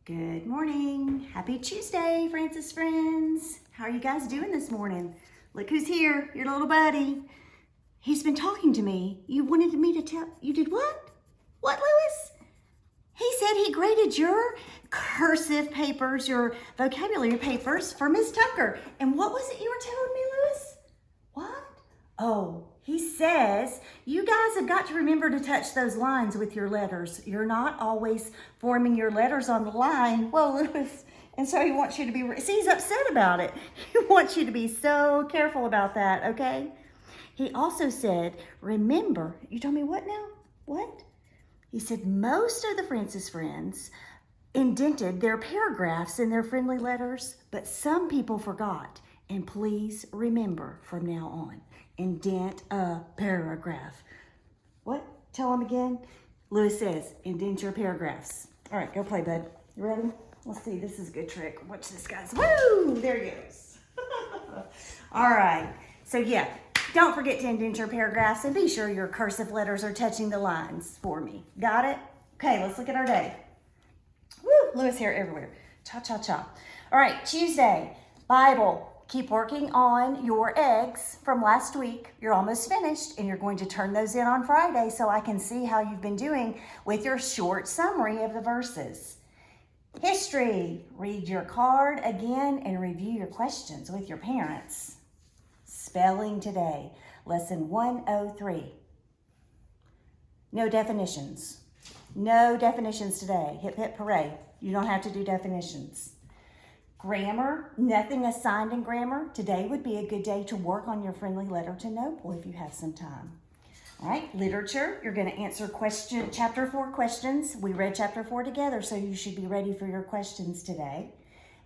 Good morning. Happy Tuesday, Francis friends. How are you guys doing this morning? Look who's here, your little buddy. He's been talking to me. You wanted me to tell, you did what? What, Lewis? He said he graded your cursive papers, your vocabulary papers for Miss Tucker. And what was it you were telling me, Lewis? What? Oh, he says you guys have got to remember to touch those lines with your letters. You're not always forming your letters on the line. Well, Lewis, and so he wants you to be, see, he's upset about it. He wants you to be so careful about that, okay? He also said, remember, you told me what now? What? He said most of the Francis friends indented their paragraphs in their friendly letters, but some people forgot. And please remember from now on, indent a paragraph. What? Tell him again. Lewis says, indent your paragraphs. All right, go play, bud. You ready? Let's see, this is a good trick. Watch this, guys. Woo! There he goes. All right, so yeah, don't forget to indent your paragraphs and be sure your cursive letters are touching the lines for me. Got it? Okay, let's look at our day. Woo! Lewis hair everywhere. Cha, cha, cha. All right, Tuesday, Bible. Keep working on your eggs from last week. You're almost finished, and you're going to turn those in on Friday so I can see how you've been doing with your short summary of the verses. History. Read your card again and review your questions with your parents. Spelling today. Lesson 103. No definitions. No definitions today. Hip, hip, hooray. You don't have to do definitions. Grammar, nothing assigned in grammar. Today would be a good day to work on your friendly letter to Noble if you have some time. All right, literature, you're going to answer chapter 4 questions. We read chapter 4 together, so you should be ready for your questions today.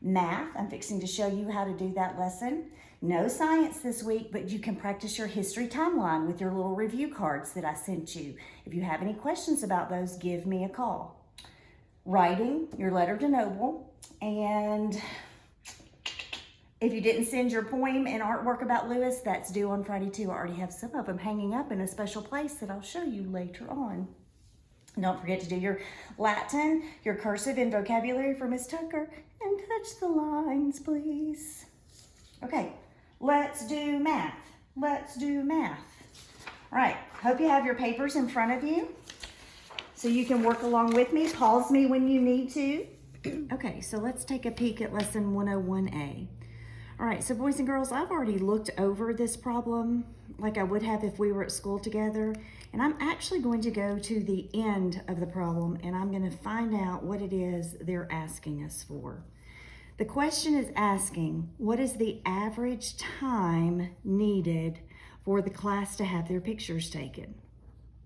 Math, I'm fixing to show you how to do that lesson. No science this week, but you can practice your history timeline with your little review cards that I sent you. If you have any questions about those, give me a call. Writing, your letter to Noble, and if you didn't send your poem and artwork about Lewis, that's due on Friday too. I already have some of them hanging up in a special place that I'll show you later on. Don't forget to do your Latin, your cursive and vocabulary for Miss Tucker, and touch the lines, please. Okay, let's do math. Let's do math. All right, hope you have your papers in front of you so you can work along with me. Pause me when you need to. Okay, so let's take a peek at lesson 101A. All right, so boys and girls, I've already looked over this problem like I would have if we were at school together, and I'm actually going to go to the end of the problem and I'm going to find out what it is they're asking us for. The question is asking, what is the average time needed for the class to have their pictures taken?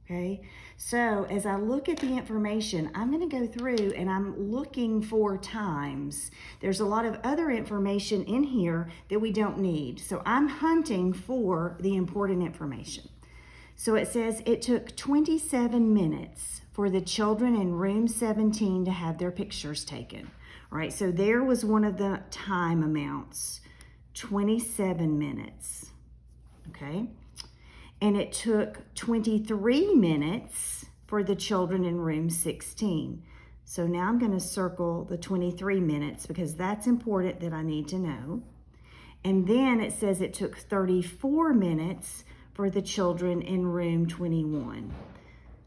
Okay, so as I look at the information, I'm going to go through and I'm looking for times. There's a lot of other information in here that we don't need. So I'm hunting for the important information. So it says it took 27 minutes for the children in room 17 to have their pictures taken. All right, so there was one of the time amounts, 27 minutes. Okay. And it took 23 minutes for the children in room 16. So now I'm going to circle the 23 minutes because that's important that I need to know. And then it says it took 34 minutes for the children in room 21.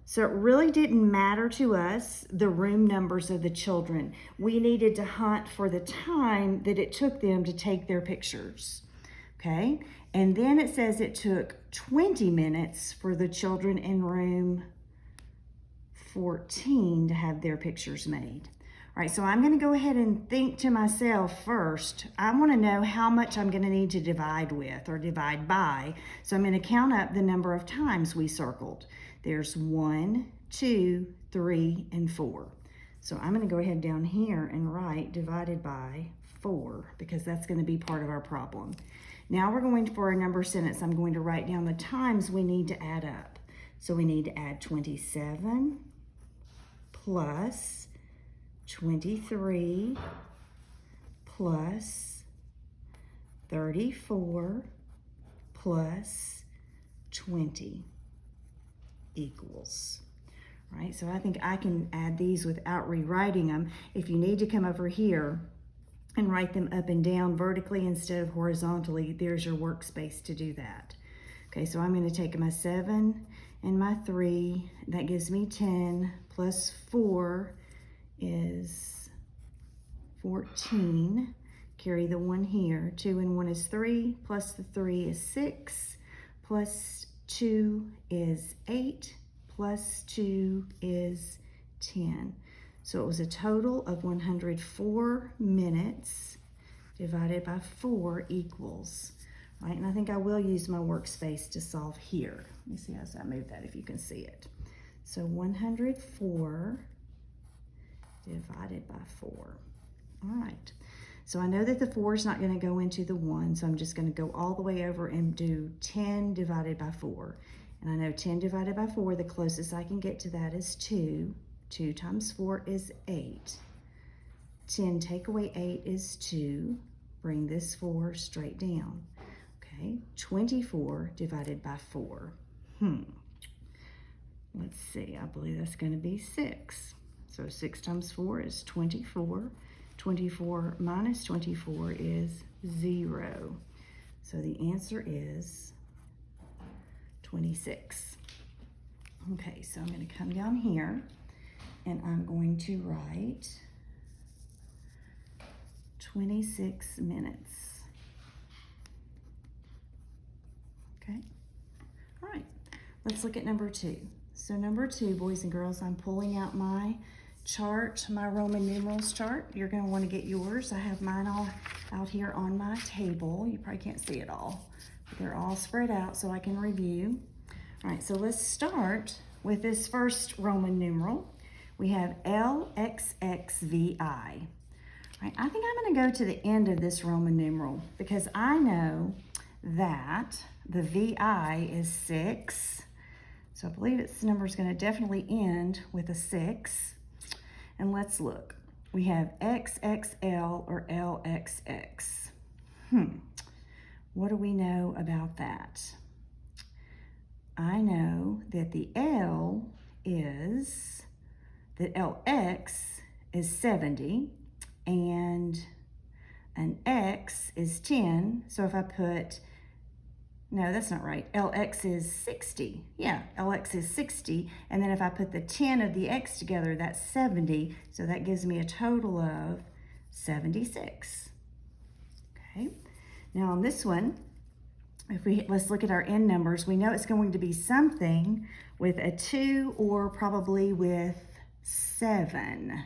So it really didn't matter to us the room numbers of the children. We needed to hunt for the time that it took them to take their pictures. Okay, and then it says it took 20 minutes for the children in room 14 to have their pictures made. All right, so I'm going to go ahead and think to myself first. I want to know how much I'm going to need to divide with or divide by. So I'm going to count up the number of times we circled. There's 1, 2, 3, and 4. So I'm going to go ahead down here and write divided by 4 because that's going to be part of our problem. Now we're going for a number sentence. I'm going to write down the times we need to add up. So we need to add 27 plus 23 plus 34 plus 20 equals. right? So I think I can add these without rewriting them. If you need to come over here and write them up and down vertically instead of horizontally, there's your workspace to do that. Okay, so I'm going to take my 7 and my 3. That gives me 10 plus 4 is 14. Carry the 1 here. 2 and 1 is 3, plus the 3 is 6, plus 2 is 8, plus 2 is 10. So it was a total of 104 minutes divided by 4 equals, right? And I think I will use my workspace to solve here. Let me see as I move that, if you can see it. So 104 divided by 4. All right. So I know that the 4 is not going to go into the 1, so I'm just going to go all the way over and do 10 divided by 4. And I know 10 divided by 4, the closest I can get to that is 2. 2 times 4 is 8. 10 take away 8 is 2. Bring this 4 straight down. Okay, 24 divided by 4. Let's see, I believe that's going to be 6. So 6 times 4 is 24. 24 minus 24 is 0. So the answer is 26. Okay, so I'm going to come down here and I'm going to write 26 minutes. Okay, all right, let's look at number 2. So number 2, boys and girls, I'm pulling out my chart, my Roman numerals chart. You're going to want to get yours. I have mine all out here on my table. You probably can't see it all, but they're all spread out so I can review. All right, so let's start with this first Roman numeral. We have LXXVI. Right, I think I'm going to go to the end of this Roman numeral because I know that the VI is 6. So I believe its number is going to definitely end with a 6. And let's look. We have XXL or LXX. What do we know about that? I know that the L is, that LX is 70 and an X is 10. So if I put, no, that's not right. LX is 60. Yeah, LX is 60. And then if I put the 10 of the X together, that's 70. So that gives me a total of 76. Okay. Now on this one, let's look at our end numbers. We know it's going to be something with a 2 or probably with 7.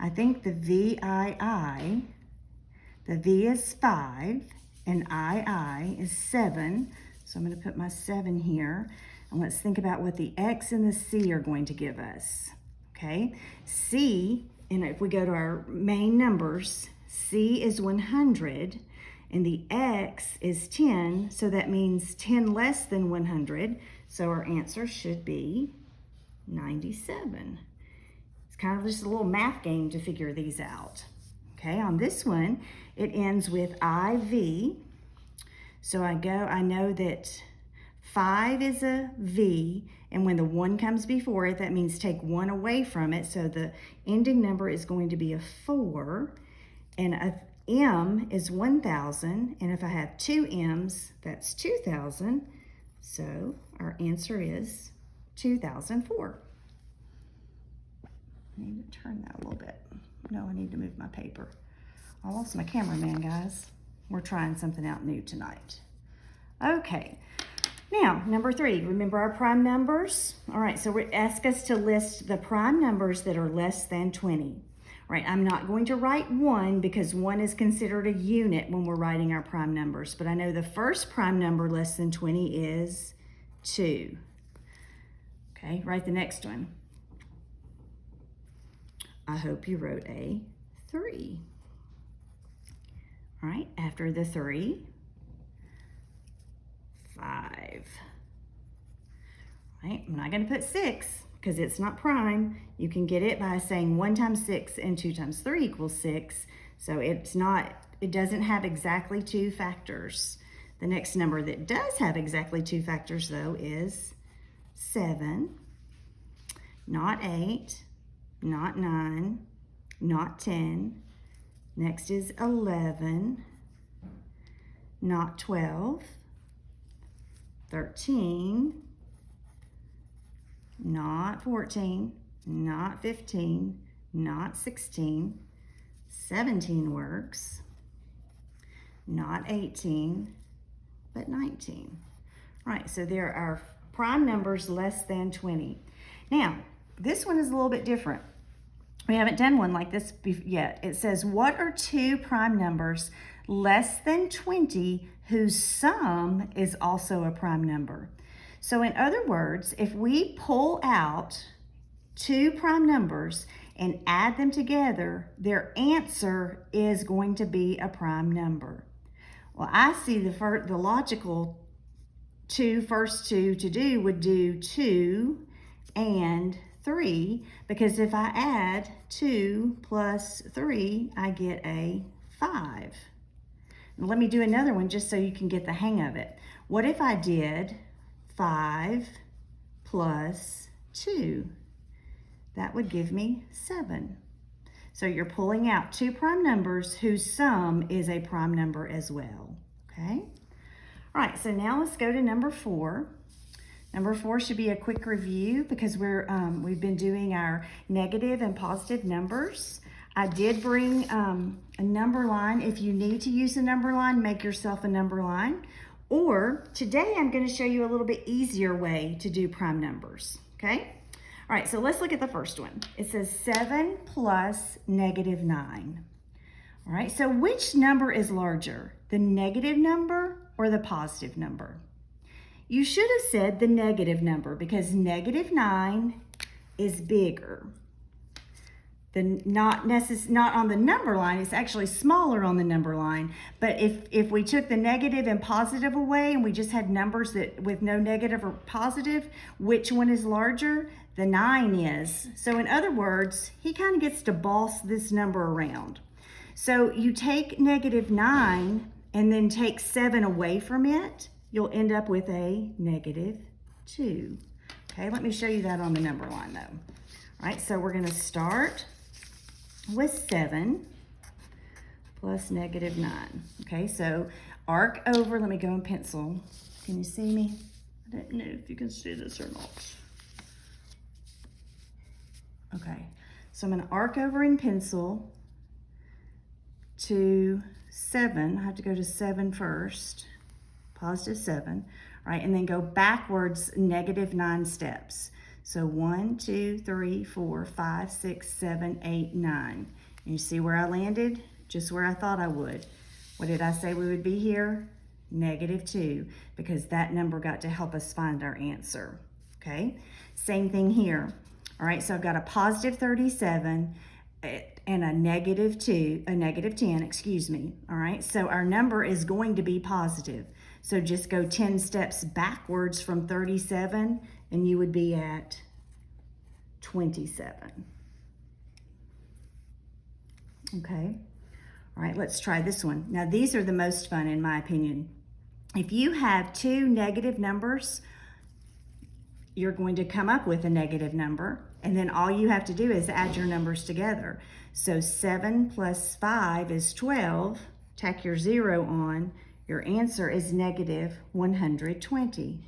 I think the VII, the V is 5 and II is 7. So I'm going to put my 7 here. And let's think about what the X and the C are going to give us. Okay, C, and if we go to our main numbers, C is 100 and the X is 10. So that means 10 less than 100. So our answer should be 97. It's kind of just a little math game to figure these out. Okay, on this one, it ends with IV. So I know that 5 is a V, and when the 1 comes before it, that means take 1 away from it. So the ending number is going to be a 4, and a M is 1,000, and if I have 2 M's, that's 2,000. So our answer is 2004. I need to turn that a little bit. No, I need to move my paper. I lost my cameraman, guys. We're trying something out new tonight. Okay, now number 3, remember our prime numbers? All right, so we ask us to list the prime numbers that are less than 20. All right, I'm not going to write 1 because 1 is considered a unit when we're writing our prime numbers, but I know the first prime number less than 20 is 2. Okay, write the next one. I hope you wrote a 3. All right, after the 3, 5. All right, I'm not going to put 6 because it's not prime. You can get it by saying 1 times 6 and 2 times 3 equals 6. So it doesn't have exactly 2 factors. The next number that does have exactly 2 factors though is 7. not 8, not 9, not 10. Next is 11, not 12, 13, not 14, not 15, not 16, 17 works, not 18, but 19. Right, so there are prime numbers less than 20. Now, this one is a little bit different. We haven't done one like this yet. It says, what are two prime numbers less than 20 whose sum is also a prime number? So in other words, if we pull out two prime numbers and add them together, their answer is going to be a prime number. Well, I see the logical first two to do would do 2 and 3, because if I add 2 plus 3, I get a 5. Now, let me do another one just so you can get the hang of it. What if I did 5 plus 2? That would give me 7. So you're pulling out two prime numbers whose sum is a prime number as well, okay? All right, so now let's go to number 4. Number 4 should be a quick review because we've been doing our negative and positive numbers. I did bring a number line. If you need to use a number line, make yourself a number line. Or today I'm going to show you a little bit easier way to do prime numbers, okay? All right, so let's look at the first one. It says 7 plus negative 9. All right, so which number is larger, the negative number or the positive number? You should have said the negative number because negative 9 is bigger. Not on the number line, it's actually smaller on the number line. But if we took the negative and positive away and we just had numbers that with no negative or positive, which one is larger? The 9 is. So in other words, he kind of gets to boss this number around. So you take negative 9 and then take 7 away from it, you'll end up with a negative 2. Okay, let me show you that on the number line though. All right, so we're gonna start with 7 plus negative 9. Okay, so arc over, let me go in pencil. Can you see me? I don't know if you can see this or not. Okay, so I'm gonna arc over in pencil to 7. I have to go to 7 first, positive 7, all right, and then go backwards negative 9 steps. So 1, 2, 3, 4, 5, 6, 7, 8, 9. And you see where I landed? Just where I thought I would. What did I say we would be here? Negative 2, because that number got to help us find our answer, okay? Same thing here. All right, so I've got a positive 37 and a negative 10, excuse me. All right, so our number is going to be positive. So just go 10 steps backwards from 37 and you would be at 27. Okay, all right, let's try this one. Now these are the most fun in my opinion. If you have two negative numbers, you're going to come up with a negative number, and then all you have to do is add your numbers together. So 7 plus 5 is 12. Tack your 0 on. Your answer is negative 120.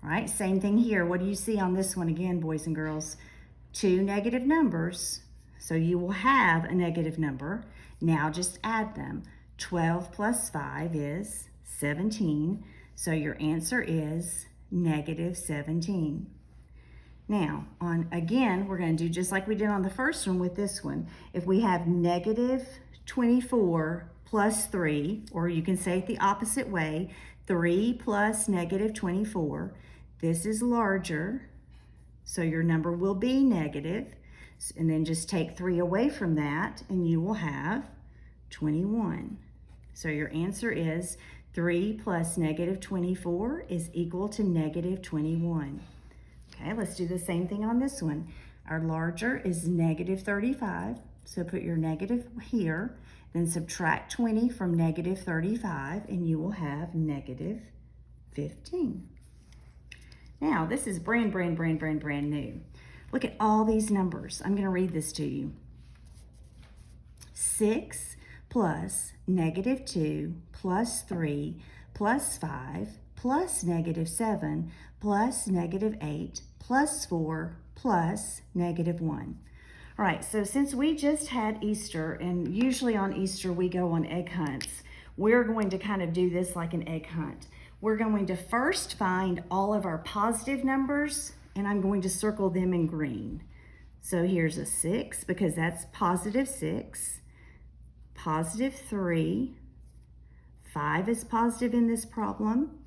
All right, same thing here. What do you see on this one again, boys and girls? Two negative numbers, so you will have a negative number. Now just add them. 12 plus 5 is 17, so your answer is negative 17. Now, again, we're going to do just like we did on the first one with this one. If we have negative 24 plus 3, or you can say it the opposite way, 3 plus negative 24, this is larger, so your number will be negative. And then just take 3 away from that, and you will have 21. So your answer is 3 plus negative 24 is equal to negative 21. Okay, let's do the same thing on this one. Our larger is negative 35, so put your negative here, then subtract 20 from negative 35, and you will have negative 15. Now, this is brand new. Look at all these numbers. I'm going to read this to you. 6 plus -2 plus 3 plus 5 plus -7 plus -8 plus 4 plus -1. All right, so since we just had Easter, and usually on Easter we go on egg hunts, we're going to kind of do this like an egg hunt. We're going to first find all of our positive numbers, and I'm going to circle them in green. So here's a 6 because that's +6, +3, 5 is positive in this problem,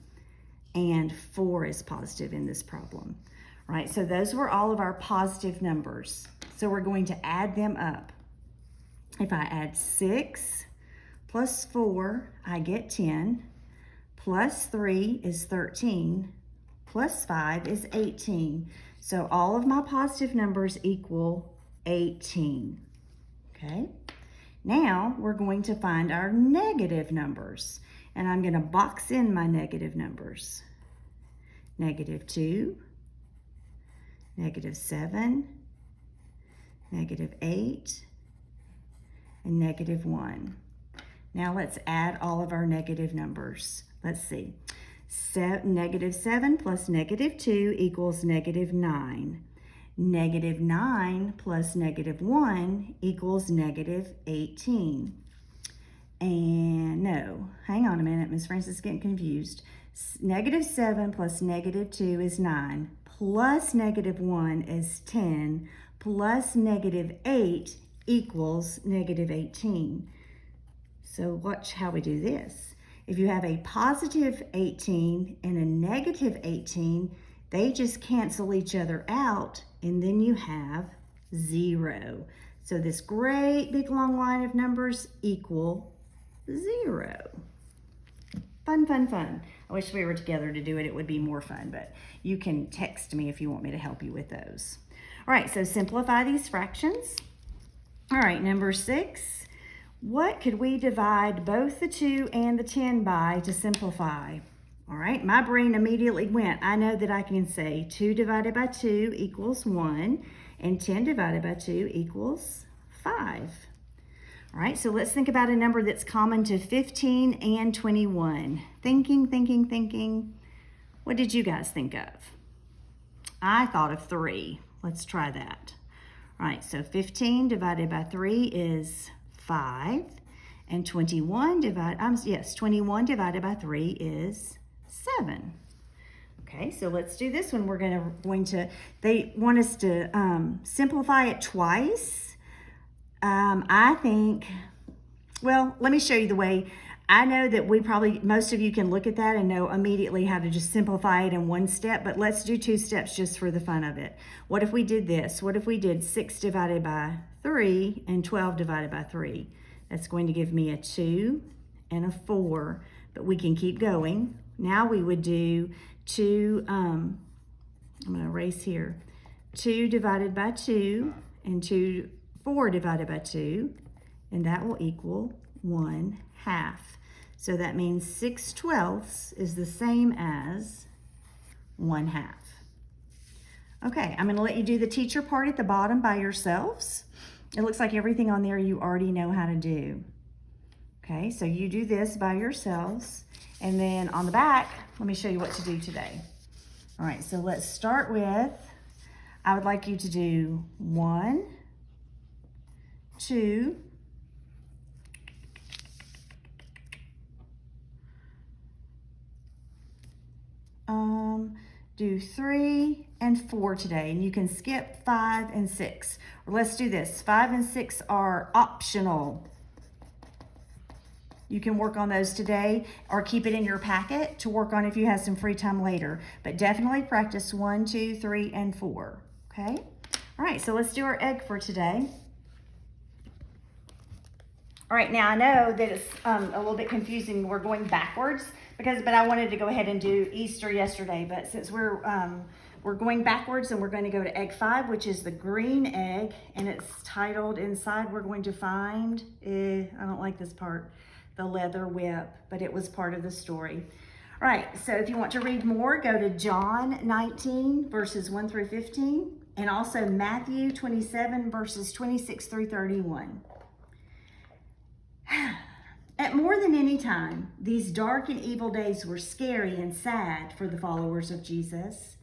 and 4 is positive in this problem. All right, so those were all of our positive numbers. So we're going to add them up. If I add 6 plus 4, I get 10, plus 3 is 13, plus 5 is 18. So all of my positive numbers equal 18, okay? Now we're going to find our negative numbers, and I'm gonna box in my negative numbers. -2, -7, -8, and -1. Now let's add all of our negative numbers. Let's see. -7 plus -2 equals -9. -9 plus -1 equals -18. And no, hang on a minute, Miss Francis is getting confused. -7 plus -2 is 9, plus -1 is 10, plus -8 equals -18. So watch how we do this. If you have a positive 18 and a negative 18, they just cancel each other out, and then you have 0. So this great big long line of numbers equal 0. Fun, fun, fun. I wish we were together to do it. It would be more fun, but you can text me if you want me to help you with those. All right, so simplify these fractions. All right, number 6. What could we divide both the 2 and the 10 by to simplify? All right, my brain immediately went, I know that I can say 2 divided by 2 equals 1, and 10 divided by 2 equals 5. All right, so let's think about a number that's common to 15 and 21. Thinking. What did you guys think of? I thought of 3. Let's try that. All right, so 15 divided by 3 is 5, and 21 divided by 3 is 7. Okay, so let's do this one. We're going to they want us to simplify it twice. I think, well, let me show you the way. I know that most of you can look at that and know immediately how to just simplify it in one step, but let's do 2 steps just for the fun of it. What if we did this? What if we did 6 divided by 3 and 12 divided by 3? That's going to give me a 2 and a 4, but we can keep going. Now we would do 2, I'm going to erase here, 2 divided by 2 and 4 divided by 2, and that will equal 1/2. So that means 6/12 is the same as 1/2. Okay, I'm going to let you do the teacher part at the bottom by yourselves. It looks like everything on there you already know how to do. Okay, so you do this by yourselves. And then on the back, let me show you what to do today. All right, so let's start with, I would like you to do 1, 2, do 3 and 4 today, and you can skip 5 and 6. Or let's do this. 5 and 6 are optional. You can work on those today or keep it in your packet to work on if you have some free time later. But definitely practice 1, 2, 3, and 4. Okay? All right, so let's do our egg for today. All right, now I know that it's a little bit confusing. We're going backwards but I wanted to go ahead and do Easter yesterday. But since we're going backwards, and we're going to go to egg 5, which is the green egg, and it's titled inside. We're going to find I don't like this part, the leather whip, but it was part of the story. All right, so if you want to read more, go to John 19 verses 1 through 15. and also Matthew 27, verses 26 through 31. At more than any time, these dark and evil days were scary and sad for the followers of Jesus.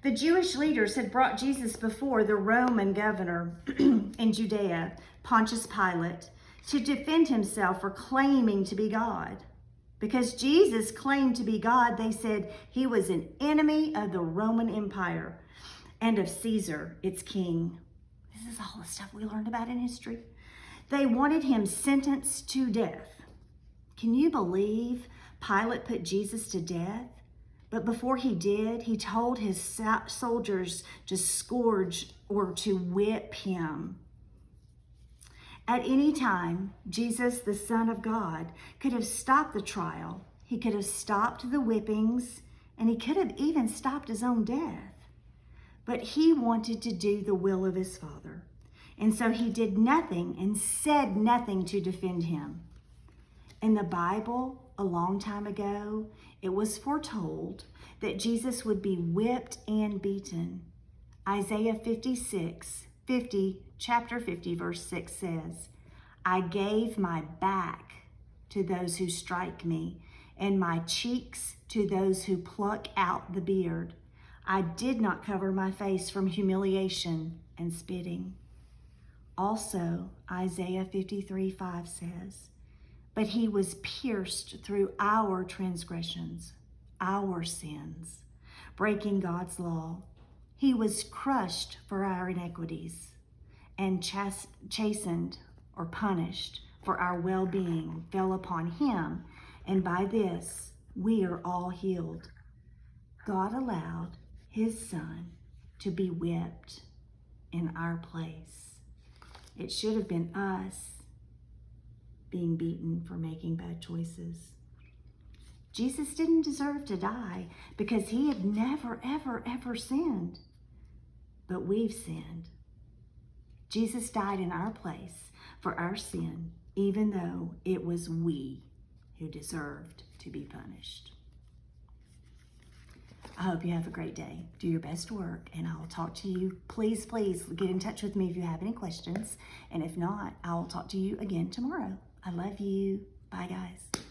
The Jewish leaders had brought Jesus before the Roman governor in Judea, Pontius Pilate, to defend himself for claiming to be God. Because Jesus claimed to be God, they said he was an enemy of the Roman Empire and of Caesar, its king. This is all the stuff we learned about in history. They wanted him sentenced to death. Can you believe Pilate put Jesus to death? But before he did, he told his soldiers to scourge or to whip him. At any time, Jesus, the Son of God, could have stopped the trial. He could have stopped the whippings, and he could have even stopped his own death. But he wanted to do the will of his Father. And so he did nothing and said nothing to defend him. In the Bible, a long time ago, it was foretold that Jesus would be whipped and beaten. Isaiah chapter 50, verse 6 says, I gave my back to those who strike me, and my cheeks to those who pluck out the beard. I did not cover my face from humiliation and spitting. Also, Isaiah 53:5 says, but he was pierced through our transgressions, our sins, breaking God's law. He was crushed for our iniquities and chastened or punished for our well-being fell upon him, and by this we are all healed. God allowed his Son to be whipped in our place. It should have been us being beaten for making bad choices. Jesus didn't deserve to die because he had never, ever, ever sinned. But we've sinned. Jesus died in our place for our sin, even though it was we who deserved to be punished. I hope you have a great day. Do your best work, and I'll talk to you. Please, please get in touch with me if you have any questions. And if not, I'll talk to you again tomorrow. I love you. Bye, guys.